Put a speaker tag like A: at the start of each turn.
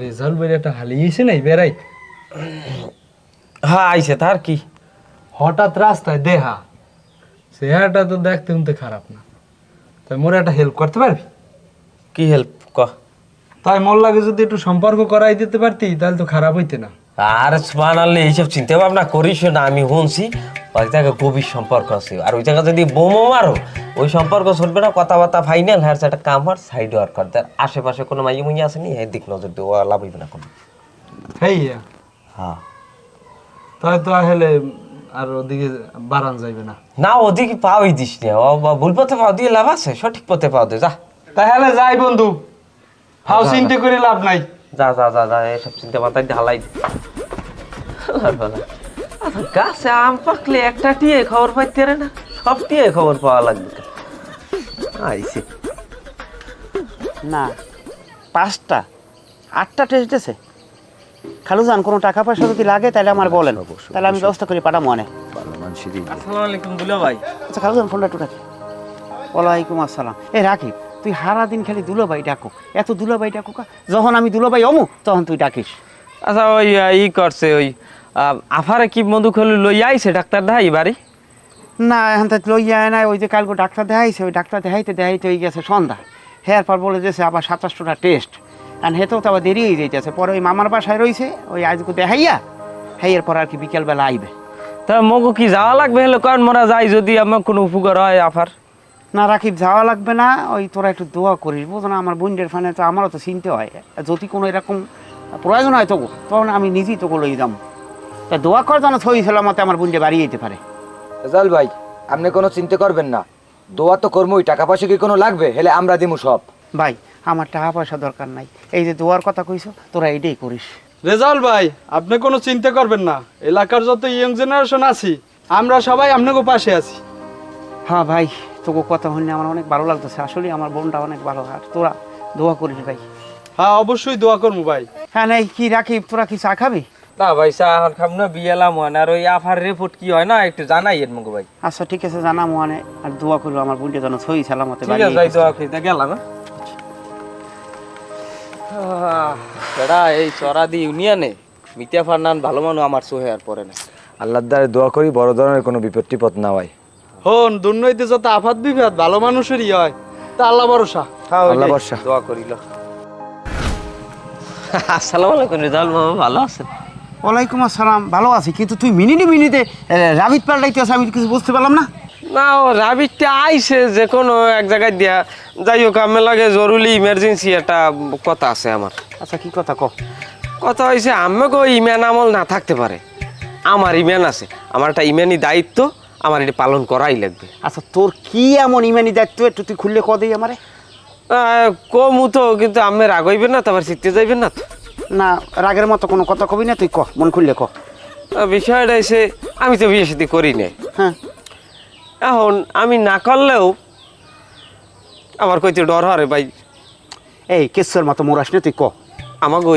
A: Result বেরিয়েটা হালিয়েছে নাই বেড়াই
B: হ্যাঁ আইছে তার কি
A: হঠাৎ রাস্তায় দেহা চেহারাটা তো দেখতে শুনতে খারাপ না তাই মোর একটা হেল্প করতে পারবি?
B: কি হেল্প ক
A: তাই মোর লাগে যদি একটু সম্পর্ক করাই দিতে পারতি তাহলে তো খারাপ হইতে না।
B: আর সুবহানাল্লাহ এইসব চিন্তা ভাবনা করিস না। আমি শুনছি ওই জায়গায় গভীর সম্পর্ক আছে, আর ওই জায়গায় যদি বোমও মারো ওই সম্পর্ক চলবে না। কথাবার্তা ফাইনাল হ্যাঁ একটা কাম হওয়ার সাইড ওয়ার্ক করতে আশেপাশে কোনো মাইয়ে মুইয়ে আসেনি এই দিক নজর দিয়ে ও লাভ হইবে না কোনো।
A: হেইয়া
B: হ্যাঁ
A: তাই তো হেলে আর ওদিকে বাড়ান যাইবে না।
B: না ওদিকে পাওয়াই দিস না, ও ভুল পথে পাও দিয়ে লাভ আছে, সঠিক পথে পাও দে যা।
A: তাহলে যাই বন্ধু, ফাও চিন্তা করে লাভ নাই।
B: যা যা যা যা এসব চিন্তা মাথায় দিয়ে হালাই গাছে আম পাকলে একটা টিয়ে খবর পাইতে রে না, সব টিয়ে খবর পাওয়া লাগবে। আইসে
C: না 5টা 8টা টেস্ট দিয়েছে। খালু যান কোনো টাকা পয়সা যদি লাগে তাহলে আমার বলেন, তাহলে আমি ব্যবস্থা করি পাঠাবো মনে।
B: আসসালামু আলাইকুম দুলা ভাই।
C: আচ্ছা খালু যান ফোনটা একটু রাখি। ওয়ালাইকুম আসসালাম। এই রাখি, তুই সারা দিন খালি দুলাভাই ডাকো, এত দুলাভাই ডাকো কা? যখন আমি দুলাভাই অমু তখন তুই ডাকিস।
B: আচ্ছা ওই ই করছে ওই আফারে কি মধু খলু লই আইছে ডাক্তার দেখাই বাড়ি?
C: না এখন তো লই যায় না, ওই যে কালকে ডাক্তার দেখাইছে, ওই ডাক্তার দেখাইতে হয়ে গেছে সন্ধ্যা। হ্যাঁ পর বলে যেছে আবার 27টা টেস্ট, আর হেতেও তো আবার দেরি হয়ে যাইতেছে। পরে ওই মামার বাসায় রয়েছে, ওই আজকে দেখাইয়া হ্যাঁ এরপর আর কি বিকেলবেলা আইবে।
B: তা মগু কি যাওয়া লাগবে হলো কারণ মোরা যাই যদি আমার কোনো উপকার হয় আফার?
C: না রাকিব যাওয়া লাগবে না, ওই তোরা একটু দোয়া করিস বুঝো না, আমার বোনদের ফানে তো আমারও তো চিনতে হয়। যদি কোনো এরকম প্রয়োজন হয় তোকে তখন আমি নিজেই তোকে লই যাম। তা দোয়া কর যেন থই সালামতে আমার বোনদের বাড়ি যেতে পারে।
D: রেজাল ভাই আপনি কোনো চিন্তা করবেন না, দোয়া তো কর্মই, টাকা পয়সা কি কোনো লাগবে হেলে আমরা দিমু সব।
C: ভাই আমার টাকা পয়সা দরকার নাই, এই যে দোয়ার কথা কইছো তোরা এইটাই করিস।
A: রেজাল্ট ভাই আপনি কোনো চিন্তা করবেন না, এলাকার যত ইয়ং জেনারেশন আছি আমরা সবাই আপনাকে পাশে আছি।
C: হ্যাঁ ভাই তোকে কথা শুনে আমার অনেক ভালো লাগতেছে, আসলে আমার বোনটা অনেক ভালো, আর তোরা দোয়া করিস ভাই।
A: হ্যাঁ অবশ্যই দোয়া করবো ভাই।
C: হ্যাঁ নাই কি রাকিব তোরা কি চা খাবি?
B: না ভাই চা এখন খাম না, বিয়েলাম হয় না। আর ওই আফার রিপোর্ট কি হয় না একটু জানাই এর মগু ভাই।
C: আচ্ছা ঠিক আছে জানা মানে, আর দোয়া করবো আমার বোনটা যেন সই সালামতে
B: ঠিক
C: বাড়ি
B: আছে ভাই
C: যেতে
B: দোয়া করি গেলাম। সেটা এই চরাদি ইউনিয়নে মিতিয়া ফারনান ভালো মানুষ আমার সোহে আর পরে না।
D: আল্লাহর দ্বারে দোয়া করি বড় ধরনের কোনো বিপদ টিপদ না হয়।
A: হন দুর্নৈতে যত আফাত বিপদ ভালো মানুষেরই হয়, তা আল্লাহ ভরসা।
D: আল্লাহ ভরসা।
B: দোয়া করিল। আসসালামু আলাইকুম রেজাউল বাবা, ভালো আছেন?
C: ওয়ালাইকুম আসসালাম, ভালো আছি, কিন্তু তুই মিনিটে রাবিত পাল্টাইতে আছে, আমি কিছু বুঝতে পারলাম না।
B: না ও রাবিটটা আইছে যে কোনো এক জায়গায় দিয়া, যাই হোক আমি লাগে জরুরি ইমার্জেন্সি একটা কথা আছে আমার।
C: আচ্ছা কি কথা ক?
B: কথা হয়েছে আমাকে ইমান আমল না থাকতে পারে, আমার ইমান আছে, আমার একটা ইমানি দায়িত্ব, আমার এটা পালন করাই লাগবে।
C: আচ্ছা তোর কি এমন ইমানি দায়িত্ব একটু তুই খুললে ক দেই আমারে।
B: কমু তো, কিন্তু আমি রাগ হইবেন না, তারপর শিখতে যাইবেন না তো?
C: না রাগের মতো কোনো কথা কবি না, তুই ক মন খুললে ক।
B: বিষয়টা এসে আমি তো বিয়ে সাথে করি নাই,
C: হ্যাঁ
B: এখন আমি না করলেও আমার কইতে ডর হরে ভাই।
C: এই কেশ্বর মতো মোরাস না, তুই ক।
B: আমাকে